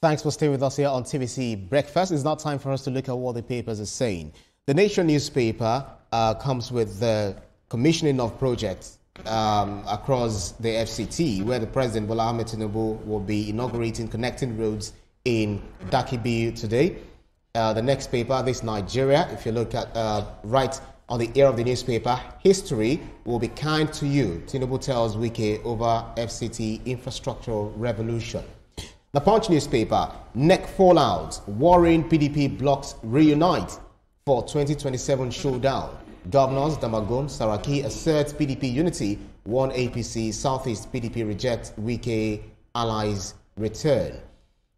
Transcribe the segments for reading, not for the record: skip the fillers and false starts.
Thanks for staying with us here on TVC Breakfast. It's now time for us to look at what the papers are saying. The Nation newspaper comes with the commissioning of projects across the FCT, where the President Bola Ahmed Tinubu will be inaugurating connecting roads in Dakibi today. The next paper, this Nigeria, if you look at right on the ear of the newspaper, history will be kind to you. Tinubu tells Wike over FCT infrastructural revolution. The Punch newspaper, neck fallout, worrying PDP blocks reunite for 2027 showdown. Governors Damagum, Saraki asserts PDP unity, one APC, Southeast PDP reject Wike allies return.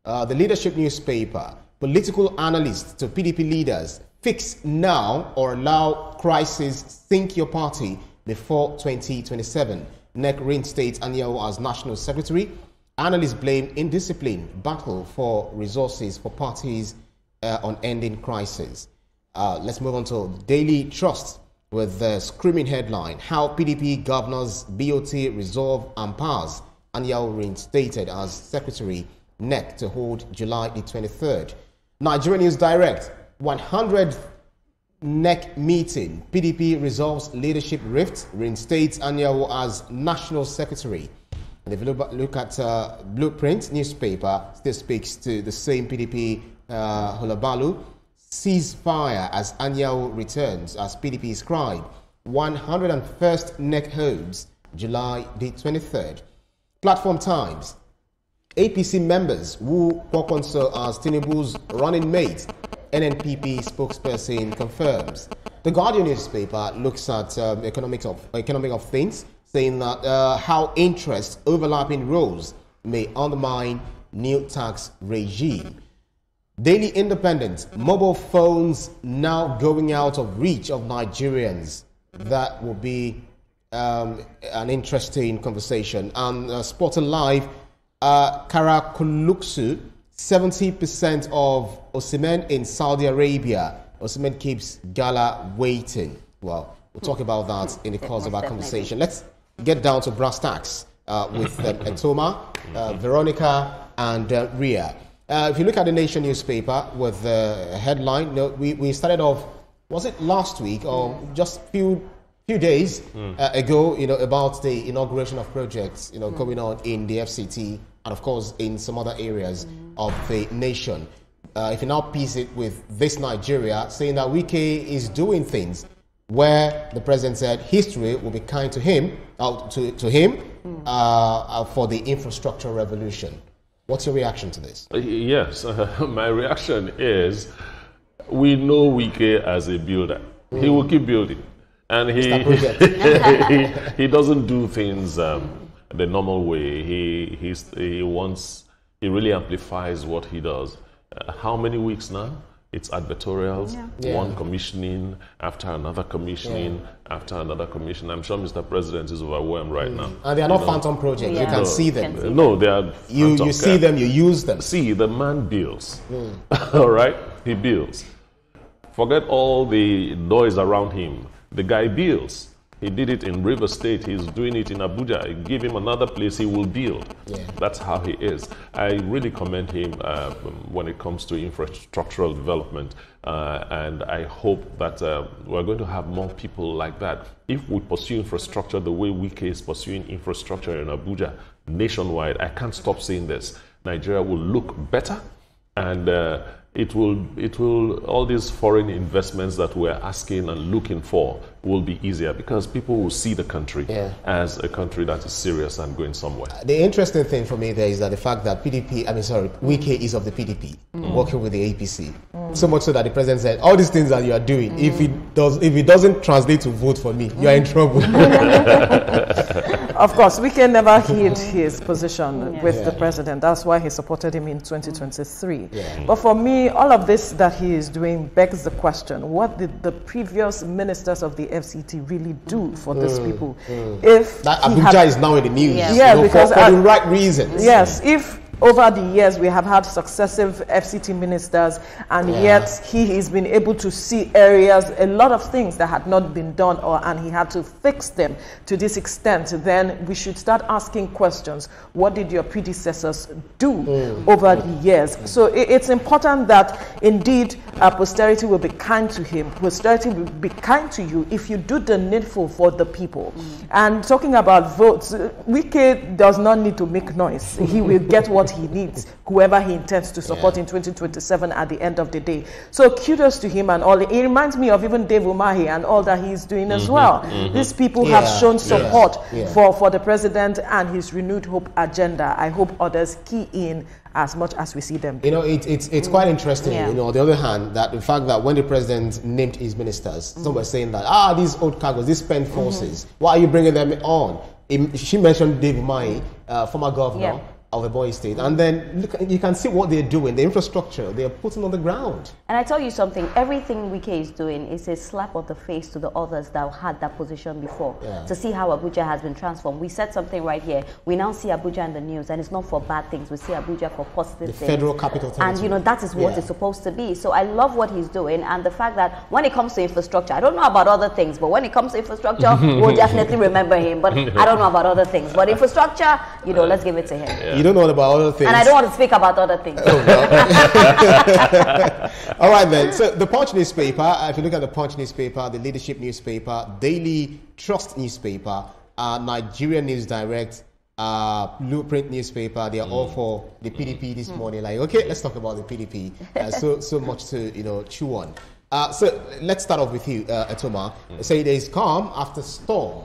The Leadership newspaper, political analysts to PDP leaders, fix now or allow crisis sink your party before 2027. NEC reinstates Anyanwu as National Secretary. Analysts blame indiscipline, battle for resources for parties on ending crisis. Let's move on to Daily Trust with the screaming headline, how PDP governors BOT resolve impasse. Anyanwu reinstated as Secretary, NEC to hold July the 23rd. Nigeria News Direct, 100th NEC meeting. PDP resolves leadership rift, reinstates Anyanwu as National Secretary. And if you look at Blueprint newspaper, still speaks to the same PDP Hulabalu. Ceasefire as Anyanwu returns as PDP scribe. 101st NEC holds July the 23rd. Platform Times. APC members woo Kwakonso as Tinubu's running mate. NNPP spokesperson confirms. The Guardian newspaper looks at economic of things, saying that how interest overlapping roles may undermine new tax regime. Daily Independent, mobile phones now going out of reach of Nigerians. That will be an interesting conversation. And Sport Alive, Karakuluksu, 70% of Osimhen in Saudi Arabia. Osimhen keeps Gala waiting. Well, we'll talk about that in the course of our conversation. Let's get down to brass tacks with Etoma, Veronica, and Ria. If you look at the Nation newspaper with the headline, we started off, was it last week or just few days ago, about the inauguration of projects, going on in the FCT and of course in some other areas of the nation. If you now piece it with this Nigeria, saying that Wike is doing things where the president said history will be kind to him, for the infrastructure revolution. What's your reaction to this? Yes, my reaction is we know Wike as a builder. He will keep building. And he doesn't do things the normal way. He really amplifies what he does. How many weeks now? It's advertorials, one commissioning after another commissioning after another commission. I'm sure Mr. President is overwhelmed right now. And they are not phantom projects. You can see them. No, they are. You see them, you use them. See, the man builds. All right? He builds. Forget all the noise around him. The guy builds. He did it in River State. He's doing it in Abuja. Give him another place, he will build. That's how he is. I really commend him when it comes to infrastructural development. And I hope that we're going to have more people like that. If we pursue infrastructure the way Wike is pursuing infrastructure in Abuja nationwide, I can't stop saying this. Nigeria will look better, and it will all these foreign investments that we're asking and looking for will be easier because people will see the country as a country that is serious and going somewhere. The interesting thing for me there is that the fact that Wike is of the PDP, working with the APC. So much so that the president said, all these things that you are doing, if it doesn't translate to vote for me, you are in trouble. Of course, Wike never hid his position with the president. That's why he supported him in 2023. But for me, all of this that he is doing begs the question, what did the previous ministers of the FCT really do for these people? If that Abuja is now in the news, because for the right reasons. Yes, if over the years, we have had successive FCT ministers, and yet he has been able to see areas, a lot of things that had not been done, and he had to fix them to this extent. Then we should start asking questions. What did your predecessors do over the years? So it's important that indeed posterity will be kind to him. Posterity will be kind to you if you do the needful for the people. And talking about votes, Wike does not need to make noise. He will get what he needs, whoever he intends to support in 2027 at the end of the day. So kudos to him and all. It reminds me of even Dave Umahi and all that he's doing as well. These people have shown support for the president and his renewed hope agenda. I hope others key in as much as we see them. You know, it's quite interesting, you know, on the other hand, that the fact that when the president named his ministers, some were saying that, these old cargoes, these spent forces, why are you bringing them on? She mentioned Dave Umahi, former governor of the Boy State, and then look, you can see what they're doing, the infrastructure they're putting on the ground. And I tell you something, everything Wike is doing is a slap on the face to the others that had that position before, to see how Abuja has been transformed. We said something right here, we now see Abuja in the news, and it's not for bad things, we see Abuja for positive things. Federal capital territory. And you know, that is what it's supposed to be. So I love what he's doing, and the fact that when it comes to infrastructure, I don't know about other things, but when it comes to infrastructure, we'll definitely remember him, but I don't know about other things. But infrastructure, you know, let's give it to him. You don't know about other things. And I don't want to speak about other things. Oh, well. All right then. So the Punch newspaper, if you look at the Punch newspaper, the Leadership newspaper, Daily Trust newspaper, Nigerian News Direct, Blueprint newspaper, they are all for the PDP this morning. Like, okay, let's talk about the PDP. So much to, you know, chew on. So let's start off with you, Atoma. Say there is calm after storm.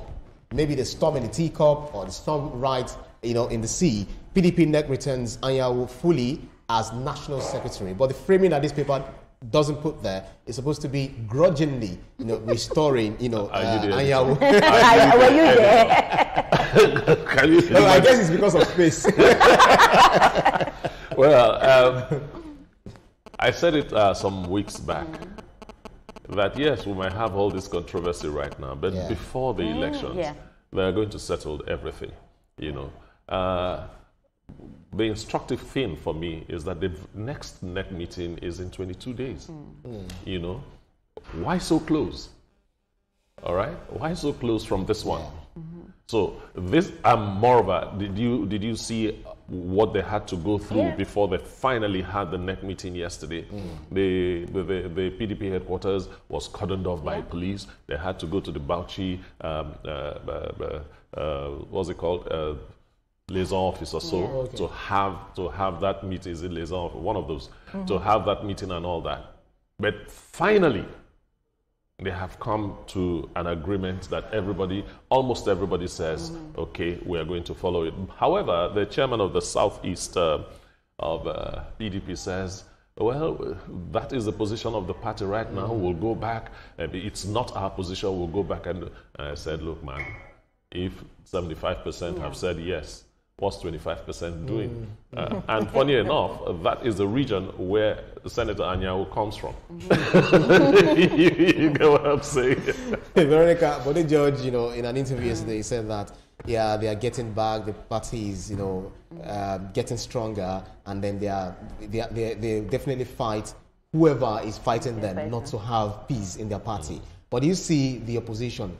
Maybe the storm in the teacup or the storm right, you know, in the sea. PDP NEC returns Anyanwu fully as National Secretary. But the framing that this paper doesn't put there is supposed to be grudgingly, you know, restoring, you know, Anyanwu. Were you there? Can you No, I guess it's because of space. Well, I said it some weeks back that yes, we might have all this controversy right now, but before the elections, they are going to settle everything, you know. The instructive thing for me is that the next NEC meeting is in 22 days. You know, why so close? All right, why so close from this one? So this, I'm more of a. Did you see what they had to go through before they finally had the NEC meeting yesterday? The PDP headquarters was cordoned off by police. They had to go to the Bauchi, what's it called? Liaison office or so to have that meeting. Is it liaison office? One of those to have that meeting and all that. But finally, they have come to an agreement that almost everybody says, okay, we are going to follow it. However, the chairman of the Southeast of PDP says, well, that is the position of the party right now. We'll go back. It's not our position. We'll go back. And I said, look, man, if 75% have said yes, what's 25% doing? And funny enough, that is the region where Senator Anyanwu comes from. You get what I'm saying? Veronica, Bode George, you know, in an interview yesterday, he said that, they are getting back, the party is, you know, getting stronger, and then they definitely fight whoever is fighting them not to have peace in their party. But you see the opposition,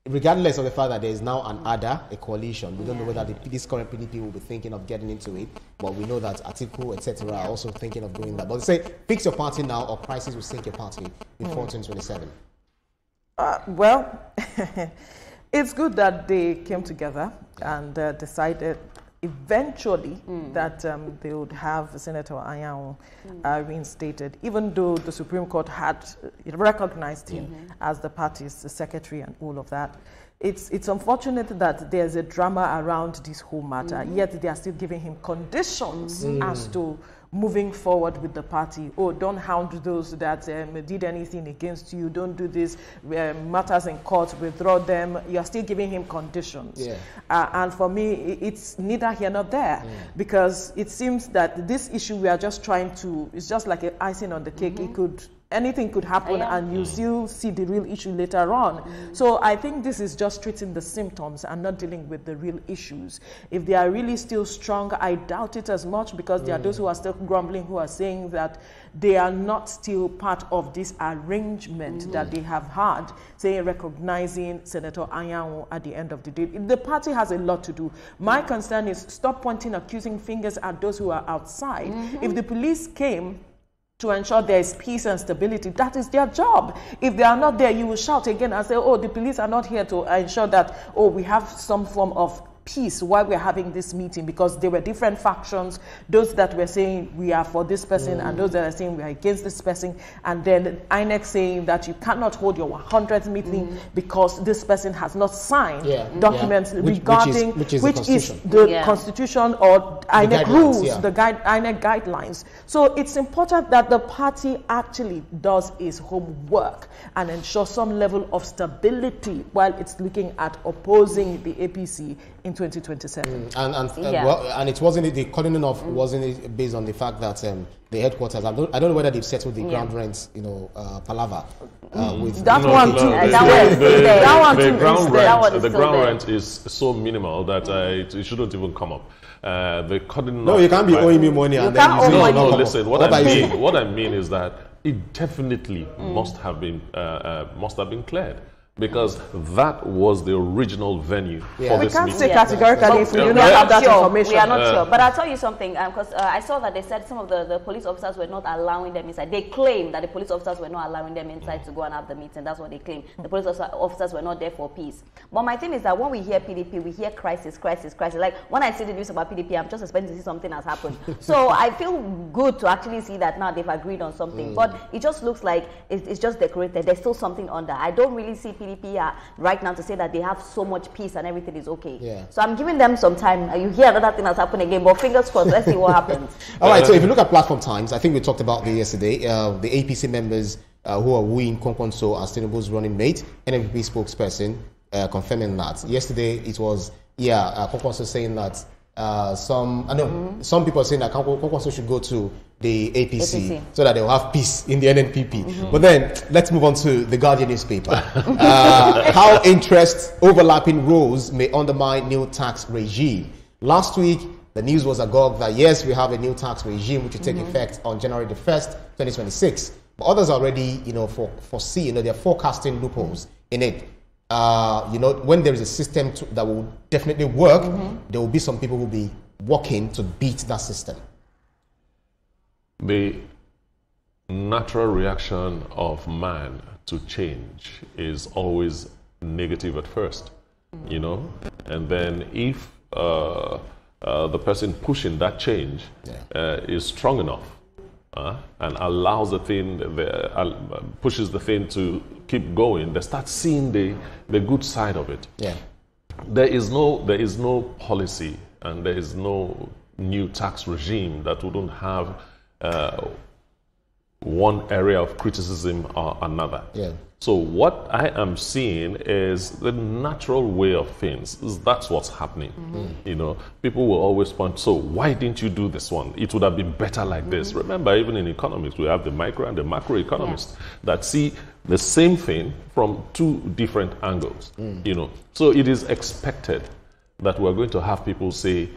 regardless of the fact that there is now an ADA, a coalition, we don't know whether this current PDP will be thinking of getting into it, but we know that Atiku, etc., are also thinking of doing that. But say, fix your party now, or crisis will sink your party before 2027. Well, it's good that they came together and decided eventually that they would have Senator Anyanwu reinstated, even though the Supreme Court had recognized him as the party's secretary and all of that. It's unfortunate that there's a drama around this whole matter, yet they are still giving him conditions as to moving forward with the party. Oh, don't hound those that did anything against you. Don't do this. Matters in court, withdraw them. You're still giving him conditions. And for me, it's neither here nor there, because it seems that this issue we are just trying to, it's just like an icing on the cake. It could anything could happen and you still see the real issue later on. So I think this is just treating the symptoms and not dealing with the real issues. If they are really still strong, I doubt it as much, because there are those who are still grumbling, who are saying that they are not still part of this arrangement that they have had, saying recognizing Senator Anyanwu at the end of the day. The party has a lot to do. My concern is stop pointing accusing fingers at those who are outside. If the police came to ensure there is peace and stability, that is their job. If they are not there, you will shout again and say, oh, the police are not here to ensure that, oh, we have some form of peace while we're having this meeting, because there were different factions, those that were saying we are for this person and those that are saying we are against this person, and then INEC saying that you cannot hold your 100th meeting because this person has not signed documents regarding which is the constitution or INEC rules, the INEC guidelines. So it's important that the party actually does its homework and ensure some level of stability while it's looking at opposing the APC in 2027. And it wasn't, the calling off wasn't based on the fact that the headquarters, I don't know whether they've settled the ground rents, palaver. With that one too. The ground rent is so minimal that it shouldn't even come up. The calling no, you can't be owing me money and then you say, no, listen, what I mean is that it definitely must have been cleared, because that was the original venue for this meeting. We can't say categorically if we do not have that information. We are not sure. But I'll tell you something, because I saw that they said some of the police officers were not allowing them inside. They claim that the police officers were not allowing them inside to go and have the meeting. That's what they claim. The police officers were not there for peace. But my thing is that when we hear PDP, we hear crisis, crisis, crisis. Like when I see the news about PDP, I'm just expecting to see something has happened. So I feel good to actually see that now they've agreed on something. But it just looks like it's just decorated. There's still something under. I don't really see PDP right now to say that they have so much peace and everything is okay. So I'm giving them some time. You hear another thing that's happening again, but fingers crossed, let's see what happens. All right, so if you look at Platform Times, I think we talked about this yesterday, the APC members who are wooing Kwankwaso as Tinubu's running mate, NPP spokesperson confirming that. Yesterday it was, Kwankwaso saying that some people are saying that Kwankwaso should go to the APC so that they will have peace in the NNPP. But then let's move on to the Guardian newspaper. How interest overlapping roles may undermine new tax regime. Last week, the news was agog that yes, we have a new tax regime which will take effect on January the 1st, 2026. But others already, foresee, they're forecasting loopholes in it. When there is a system that will definitely work, there will be some people who will be working to beat that system. The natural reaction of man to change is always negative at first, and then if the person pushing that change is strong enough and allows the thing, pushes the thing to keep going, they start seeing the good side of it. There is no policy and there is no new tax regime that wouldn't have one area of criticism or another. So what I am seeing is the natural way of things. That's what's happening. People will always point, so why didn't you do this one? It would have been better like this. Remember, even in economics, we have the micro and the macro economists that see the same thing from two different angles. So it is expected that we're going to have people say,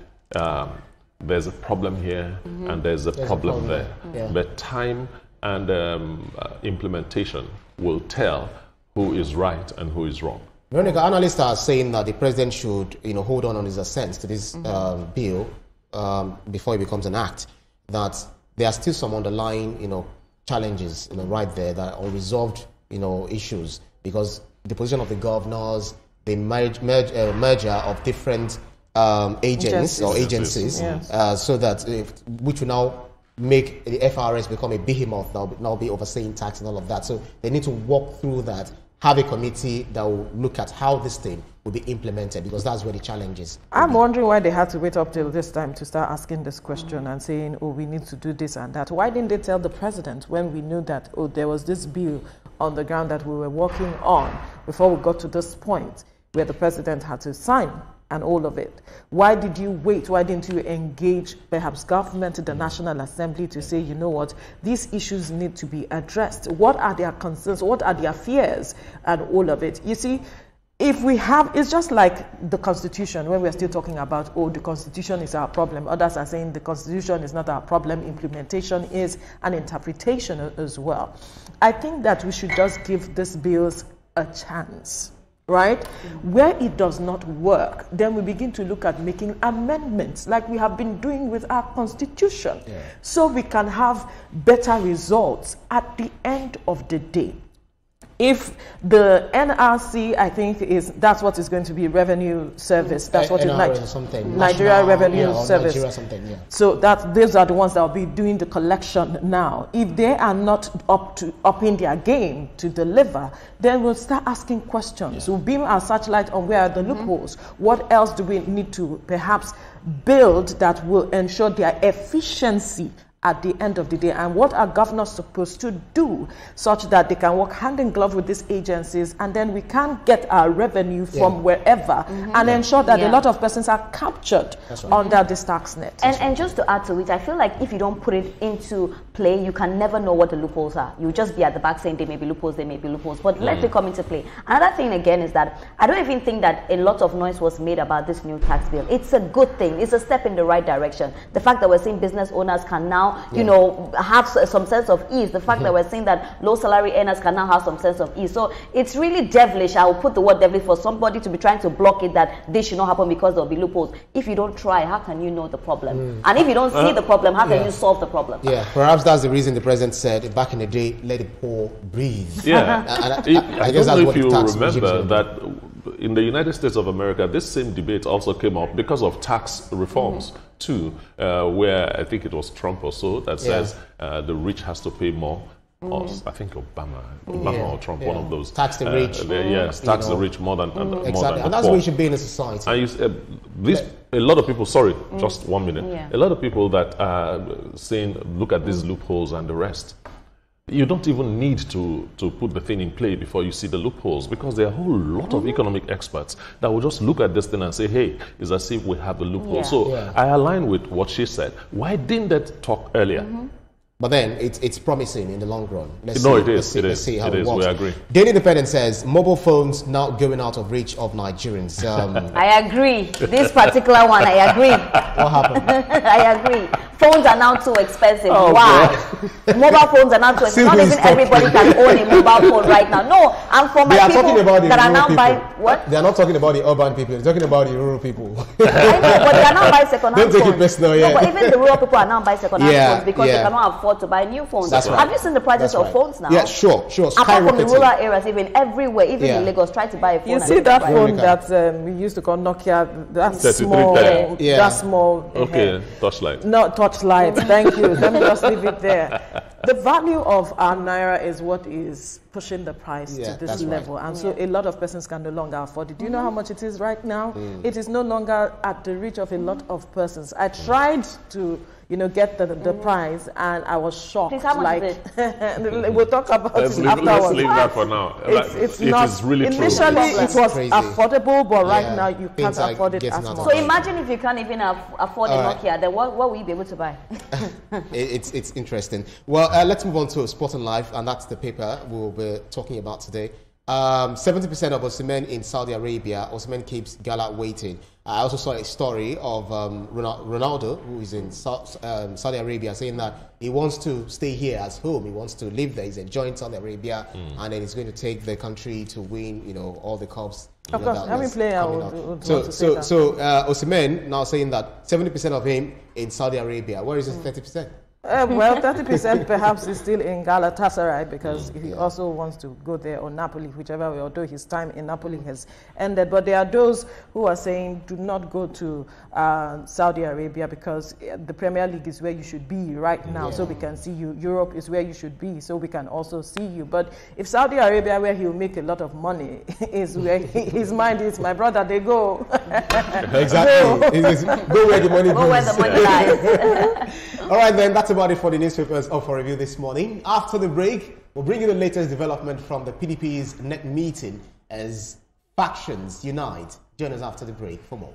there's a problem here and there's a problem there. But time and implementation will tell who is right and who is wrong. Veronica, analysts are saying that the president should, hold on his assent to this bill before it becomes an act. That there are still some underlying, challenges, right there that are unresolved, issues, because the position of the governors, the merger of different agencies, so that which will now make the FRS become a behemoth that will now be overseeing tax and all of that. So they need to walk through that, have a committee that will look at how this thing will be implemented, because that's where the challenge is. I'm wondering why they had to wait up till this time to start asking this question and saying, oh, we need to do this and that. Why didn't they tell the president when we knew that, oh, there was this bill on the ground that we were working on before we got to this point where the president had to sign and all of it. Why did you wait? Why didn't you engage perhaps government, the National Assembly, to say, you know what, these issues need to be addressed? What are their concerns? What are their fears? And all of it. You see, if we have, it's just like the Constitution, when we're still talking about, oh, the Constitution is our problem. Others are saying the Constitution is not our problem. Implementation is an interpretation as well. I think that we should just give these bills a chance. Right? Where it does not work, then we begin to look at making amendments like we have been doing with our Constitution, so we can have better results at the end of the day. If the NRC, I think that's what is going to be revenue service. That's what Nigeria Revenue Service. Nigeria something, yeah. So these are the ones that will be doing the collection now. If they are not up in their game to deliver, then we'll start asking questions. We'll beam our searchlight on where are the loopholes. What else do we need to perhaps build that will ensure their efficiency at the end of the day, and what are governors supposed to do such that they can work hand in glove with these agencies, and then we can get our revenue from wherever and ensure that a lot of persons are captured under this tax net. And just to add to it, I feel like if you don't put it into play, you can never know what the loopholes are. You just be at the back saying they may be loopholes, they may be loopholes, but let it come into play. Another thing again is that I don't even think that a lot of noise was made about this new tax bill. It's a good thing. It's a step in the right direction. The fact that we're seeing business owners can now you know, have some sense of ease. The fact that we're saying that low salary earners can now have some sense of ease. So it's really devilish. I will put the word devilish for somebody to be trying to block it, that this should not happen because there'll be loopholes. If you don't try, how can you know the problem? And if you don't see the problem, how can you solve the problem? Yeah, perhaps that's the reason the president said back in the day, let the poor breathe. Yeah. I guess that's if what you the tax remember that in the United States of America, this same debate also came up because of tax reforms too, where I think it was Trump or so that says the rich has to pay more. Or I think Obama or Trump, one of those. Tax the rich. Yes, tax the rich more than more exactly. than And that's the what poor. we should be in a society. And a lot of people, sorry, just 1 minute. A lot of people that are saying, look at these loopholes and the rest. You don't even need to put the thing in play before you see the loopholes, because there are a whole lot of economic experts that will just look at this thing and say, hey, it's as if we have a loophole. So I align with what she said. Why didn't they talk earlier? But then it's promising in the long run. Let's see how it works. We agree. Daily Independent says mobile phones now going out of reach of Nigerians. I agree. This particular one, I agree. What happened? I agree. Phones are now too expensive. Why? Mobile phones are now too expensive. Not even everybody can own a mobile phone right now. No, I'm for my people that are now buying what? They are not talking about the urban people. They're talking about the rural people. I know, but they are now buying second-hand phones. Don't take it personal, No, but even the rural people are now buying second-hand phones because they cannot afford to buy new phones. That's right. Have you seen the prices of phones now? Yeah, sure. Apart from the rural areas, even everywhere, even in Lagos, try to buy a phone. You see that phone that we used to call Nokia, that's small. That's small. Okay, touchlight. No, touchlight. Thank you. Let me just leave it there. The value of our naira is what is pushing the price to this level. Right. And so a lot of persons can no longer afford it. Do you know how much it is right now? It is no longer at the reach of a lot of persons. I tried to, get the price, and I was shocked. Please, how much is it? We'll talk about it afterwards. Let's leave that for now. It's not, is really initially true. it was affordable, but right now you can't afford it as much. So imagine if you can't even afford a Nokia, then what will you be able to buy? It's interesting. Well, let's move on to Sport and Life, and that's the paper we'll be talking about today. 70% of Osimhen in Saudi Arabia. Osimhen keeps Gala waiting. I also saw a story of Ronaldo, who is in Saudi Arabia, saying that he wants to stay here as home. He wants to live there. He's enjoying Saudi Arabia, and then he's going to take the country to win, all the cups. Of course, every player would so Osimhen now saying that 70% of him in Saudi Arabia. Where is his 30%? Well, 30% perhaps is still in Galatasaray, because he also wants to go there, or Napoli, whichever way, although his time in Napoli has ended. But there are those who are saying do not go to Saudi Arabia, because the Premier League is where you should be right now, so we can see you. Europe is where you should be, so we can also see you. But if Saudi Arabia, where he'll make a lot of money, is where his mind is, my brother, they go. Exactly. Go where the money goes. Go where the money lies. All right, then, that's about it for the newspapers up for review this morning. After the break, we'll bring you the latest development from the PDP's NEC meeting as factions unite? Join us after the break for more.